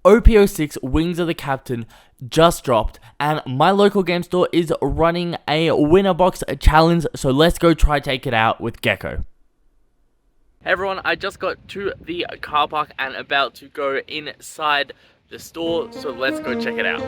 OPO6 Wings of the Captain just dropped, and my local game store is running a winner box challenge, so let's go try take it out with Gecko. Hey everyone, I just got to the car park and about to go inside the store, so let's go check it out.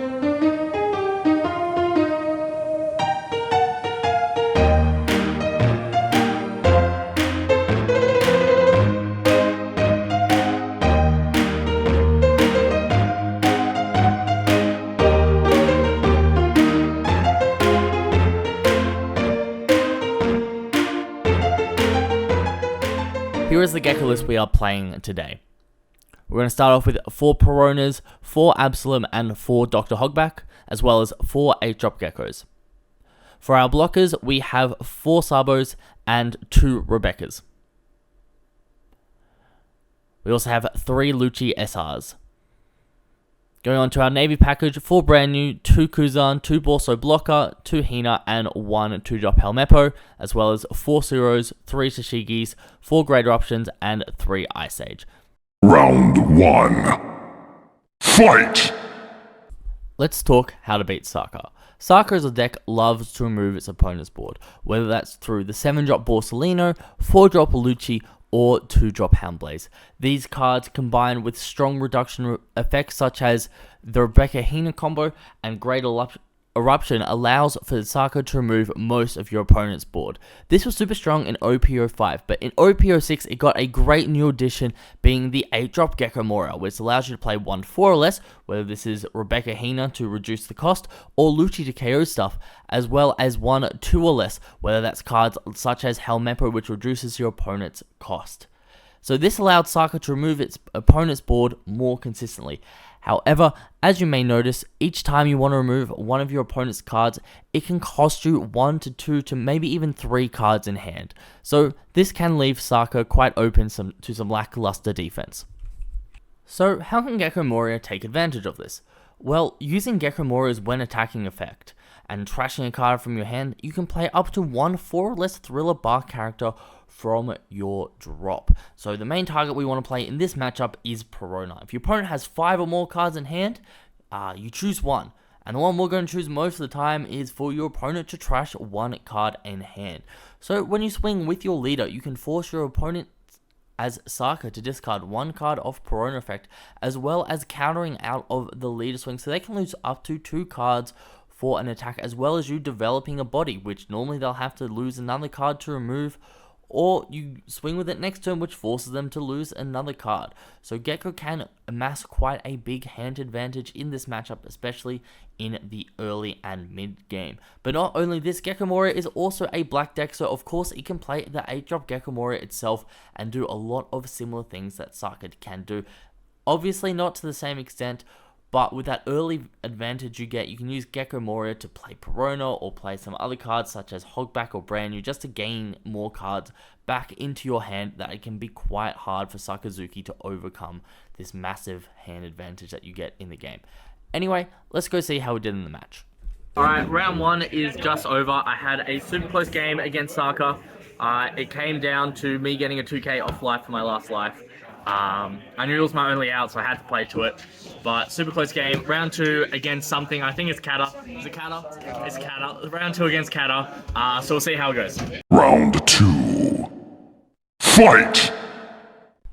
Here is the Gecko list we are playing today. We're going to start off with 4 Peronas, 4 Absalom, and 4 Dr. Hogback, as well as 4 8-drop Geckos. For our blockers, we have 4 Sabos and 2 Rebeccas. We also have 3 Lucci SRs. Going on to our Navy package, 4 brand new, 2 Kuzan, 2 Borso Blocker, 2 Hina, and 1 2-drop Helmeppo, as well as 4 Suros, 3 Shishigis, 4 Greater Options, and 3 Ice Age. Round 1. Fight! Let's talk how to beat Saka. Saka as a deck loves to remove its opponent's board, whether that's through the 7-drop Borsellino, 4-drop Lucci, or 2-drop Houndblaze. These cards combine with strong reduction effects such as the Rebecca Hina combo and Great Eruption allows for Saka to remove most of your opponent's board. This was super strong in OPO5, but in OPO6 it got a great new addition being the 8-drop Gecko Moria, which allows you to play 1-4 or less, whether this is Rebecca Hina to reduce the cost, or Lucci to KO stuff, as well as 1-2 or less, whether that's cards such as Helmeppo, which reduces your opponent's cost. So this allowed Saka to remove its opponent's board more consistently. However, as you may notice, each time you want to remove one of your opponent's cards, it can cost you 1 to 2 to maybe even 3 cards in hand. So this can leave Saka quite open to some lackluster defense. So how can Gecko Moria take advantage of this? Well, using Gecko Moria's when attacking effect and trashing a card from your hand, you can play up to 1 4 or less Thriller Bar character from your drop. So the main target we want to play in this matchup is Perona. If your opponent has 5 or more cards in hand, you choose one. And the one we're going to choose most of the time is for your opponent to trash 1 card in hand. So when you swing with your leader, you can force your opponent as Saka to discard 1 card off Perona effect, as well as countering out of the leader swing, so they can lose up to 2 cards for an attack, as well as you developing a body, which normally they'll have to lose another card to remove, or you swing with it next turn, which forces them to lose another card. So Gecko can amass quite a big hand advantage in this matchup, especially in the early and mid game. But not only this, Gecko Moria is also a black deck, so of course it can play the 8-drop Gecko Moria itself and do a lot of similar things that Saka can do. Obviously not to the same extent, but with that early advantage you get, you can use Gecko Moria to play Perona or play some other cards such as Hogback or Brand New, just to gain more cards back into your hand that it can be quite hard for Sakazuki to overcome this massive hand advantage that you get in the game. Anyway, let's go see how we did in the match. Alright, round 1 is just over. I had a super close game against Saka. It came down to me getting a 2k off life for my last life. I knew it was my only out, so I had to play to it. But super close game. Round 2 against something. I think it's Katak. Is it Katak? It's Katak. Round 2 against Katak. So we'll see how it goes. Round 2. Fight!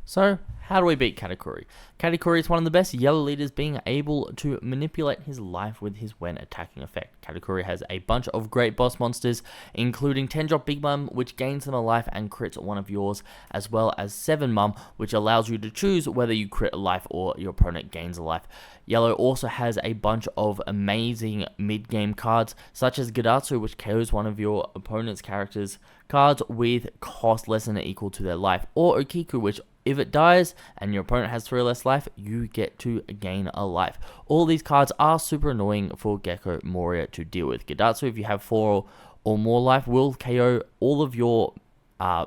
So, how do we beat Katakuri? Katakuri is one of the best yellow leaders, being able to manipulate his life with his when attacking effect. Katakuri has a bunch of great boss monsters, including 10-drop Big Mum, which gains them a life and crits one of yours, as well as 7 Mum, which allows you to choose whether you crit a life or your opponent gains a life. Yellow also has a bunch of amazing mid-game cards, such as Gadatsu, which KOs one of your opponent's characters' cards with cost less than or equal to their life, or Okiku, which if it dies and your opponent has 3 or less life, you get to gain a life. All these cards are super annoying for Gecko Moria to deal with. Gadatsu, if you have 4 or more life, will KO all of your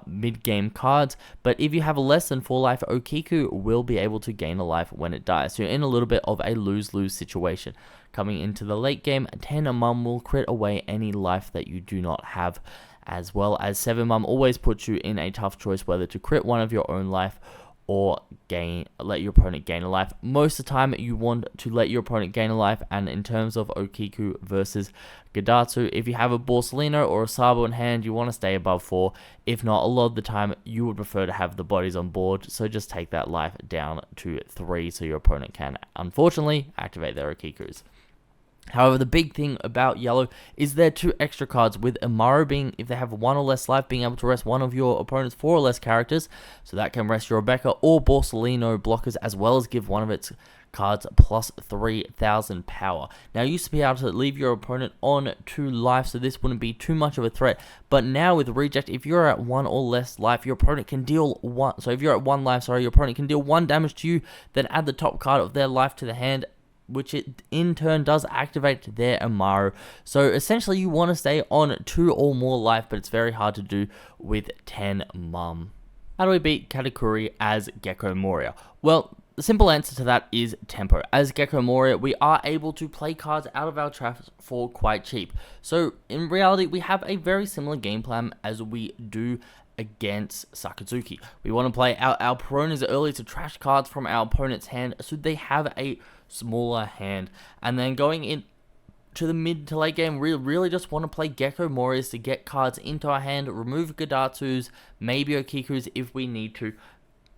mid-game cards, but if you have less than 4 life, Okiku will be able to gain a life when it dies. So you're in a little bit of a lose-lose situation. Coming into the late game, 10 Mum will crit away any life that you do not have, as well as 7 Mum always puts you in a tough choice whether to crit one of your own life or let your opponent gain a life. Most of the time, you want to let your opponent gain a life, and in terms of Okiku versus Gadatsu, if you have a Borsalino or a Sabo in hand, you want to stay above 4. If not, a lot of the time, you would prefer to have the bodies on board, so just take that life down to 3 so your opponent can, unfortunately, activate their Okikus. However, the big thing about yellow is their 2 extra cards, with Amaru being, if they have 1 or less life, being able to rest one of your opponent's 4 or less characters, so that can rest your Rebecca or Borsalino blockers, as well as give one of its cards plus 3,000 power. Now, you used to be able to leave your opponent on 2 life, so this wouldn't be too much of a threat, but now with reject, if you're at 1 or less life, your opponent can deal 1, so if you're at 1 life, your opponent can deal 1 damage to you, then add the top card of their life to the hand, which it in turn does activate their Amaru. So essentially you want to stay on 2 or more life, but it's very hard to do with 10 mum. How do we beat Katakuri as Gecko Moria? Well, the simple answer to that is tempo. As Gecko Moria, we are able to play cards out of our traps for quite cheap. So in reality, we have a very similar game plan as we do against Sakazuki. We want to play out our Peronas early to trash cards from our opponent's hand so they have a smaller hand. And then going in to the mid to late game, we really just want to play Gecko Morias to get cards into our hand, remove Gadatsus, maybe Okikus if we need to.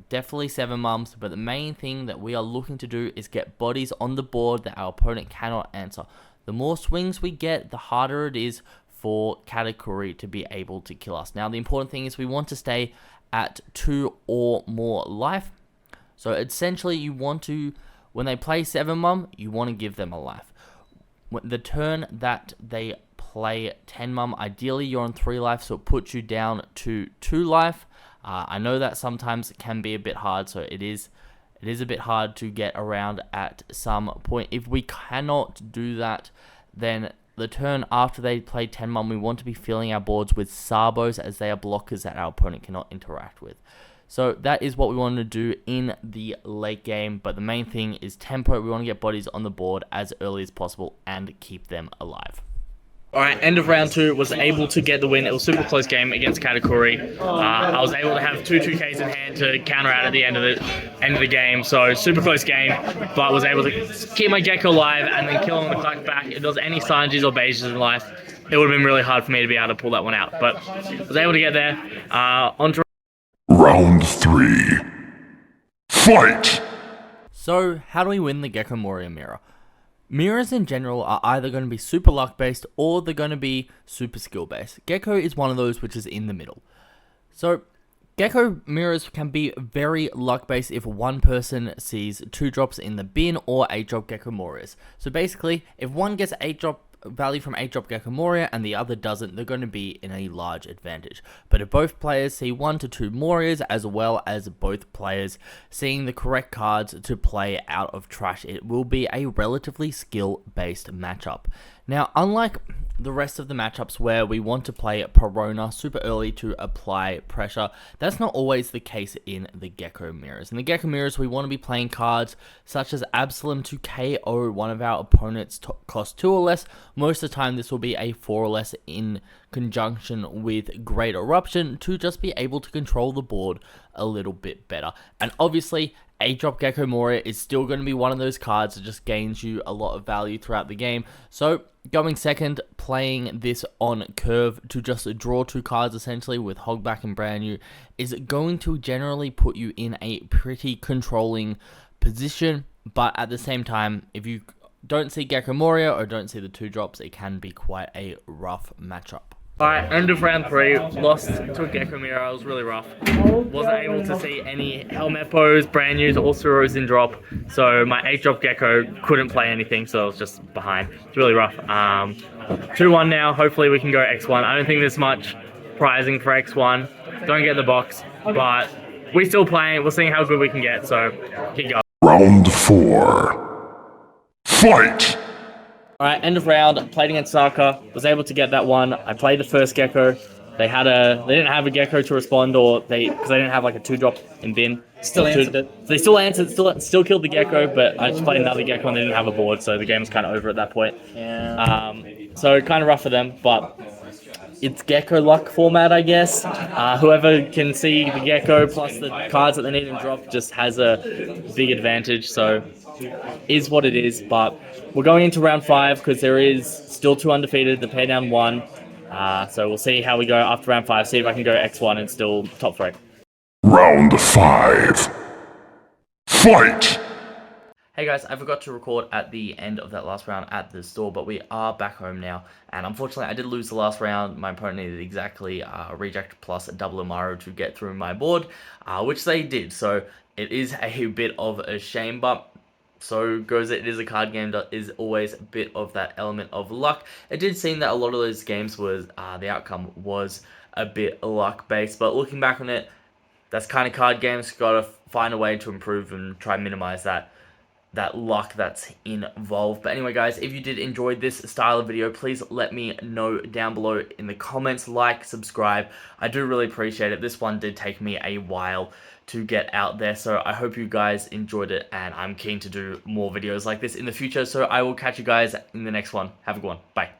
Definitely 7 mums, but the main thing that we are looking to do is get bodies on the board that our opponent cannot answer. The more swings we get, the harder it is for Katakuri to be able to kill us. Now, the important thing is we want to stay at 2 or more life. So essentially, you want to, when they play 7 mum, you want to give them a life. The turn that they play 10 mum, ideally you're on 3 life, so it puts you down to 2 life. I know that sometimes it can be a bit hard, so it is a bit hard to get around at some point. If we cannot do that, then the turn after they play 10 mum, we want to be filling our boards with Sabos, as they are blockers that our opponent cannot interact with. So that is what we want to do in the late game, but the main thing is tempo. We want to get bodies on the board as early as possible and keep them alive. Alright, end of round 2, was able to get the win. It was a super close game against Katakuri. I was able to have 2 2Ks in hand to counter out at the end of the game, so super close game, but was able to keep my Gecko alive and then kill him on the clock back. If there was any Sanjis or Beiges in life, it would have been really hard for me to be able to pull that one out, but was able to get there. On to Round 3. Fight! So, how do we win the Gecko Moria mirror? Mirrors in general are either going to be super luck based or they're going to be super skill based. Gecko is one of those which is in the middle. So Gecko mirrors can be very luck based if one person sees 2 drops in the bin or 8 drop Gecko Morias. So basically, if one gets 8 drop value from 8 drop Gecko Moria and the other doesn't, they're going to be in a large advantage. But if both players see 1 to 2 Morias, as well as both players seeing the correct cards to play out of trash, it will be a relatively skill based matchup. Now, unlike the rest of the matchups where we want to play Perona super early to apply pressure, that's not always the case in the Gecko mirrors. In the Gecko mirrors, we want to be playing cards such as Absalom to KO one of our opponent's cost 2 or less. Most of the time, this will be a 4 or less in conjunction with Great Eruption to just be able to control the board a little bit better. And obviously, 8-drop Gecko Moria is still going to be one of those cards that just gains you a lot of value throughout the game. So, going second, playing this on curve to just draw 2 cards essentially with Hogback and Brand New is going to generally put you in a pretty controlling position. But at the same time, if you don't see Gecko Moria or don't see the 2 drops, it can be quite a rough matchup. Alright, end of round 3, lost to a Gecko Mirror. It was really rough. Wasn't able to see any Helmeppos, Brand News, or Suros in drop, so my 8-drop Gecko couldn't play anything, so I was just behind. It's really rough. 2-1 now, hopefully we can go X1. I don't think there's much prizing for X1. Don't get the box, but we're still playing. We're seeing how good we can get, so keep going. Round 4. Fight! Alright, end of round, played against Saka, was able to get that one. I played the first Gecko. They didn't have a Gecko to respond, because they didn't have like a 2-drop in bin. Still answered it. They still answered, still killed the Gecko, but I just played another Gecko and they didn't have a board, so the game was kind of over at that point. Yeah. So kind of rough for them, but it's Gecko luck format, I guess. Whoever can see the Gecko plus the cards that they need to drop just has a big advantage. So is what it is. But we're going into round 5 because there is still 2 undefeated. The pair down 1. So we'll see how we go after round 5. See if I can go X1 and still top 3. Round 5. Fight! Hey guys, I forgot to record at the end of that last round at the store, but we are back home now, and unfortunately I did lose the last round. My opponent needed exactly a reject plus a double Amaro to get through my board, which they did, so it is a bit of a shame, but so goes it. It is a card game that is always a bit of that element of luck. It did seem that a lot of those games was, the outcome was a bit luck based, but looking back on it, that's kind of card games, gotta find a way to improve and try and minimize that luck that's involved. But anyway guys, if you did enjoy this style of video, please let me know down below in the comments. Like, subscribe, I do really appreciate it. This one did take me a while to get out there, so I hope you guys enjoyed it, and I'm keen to do more videos like this in the future. So I will catch you guys in the next one. Have a good one. Bye.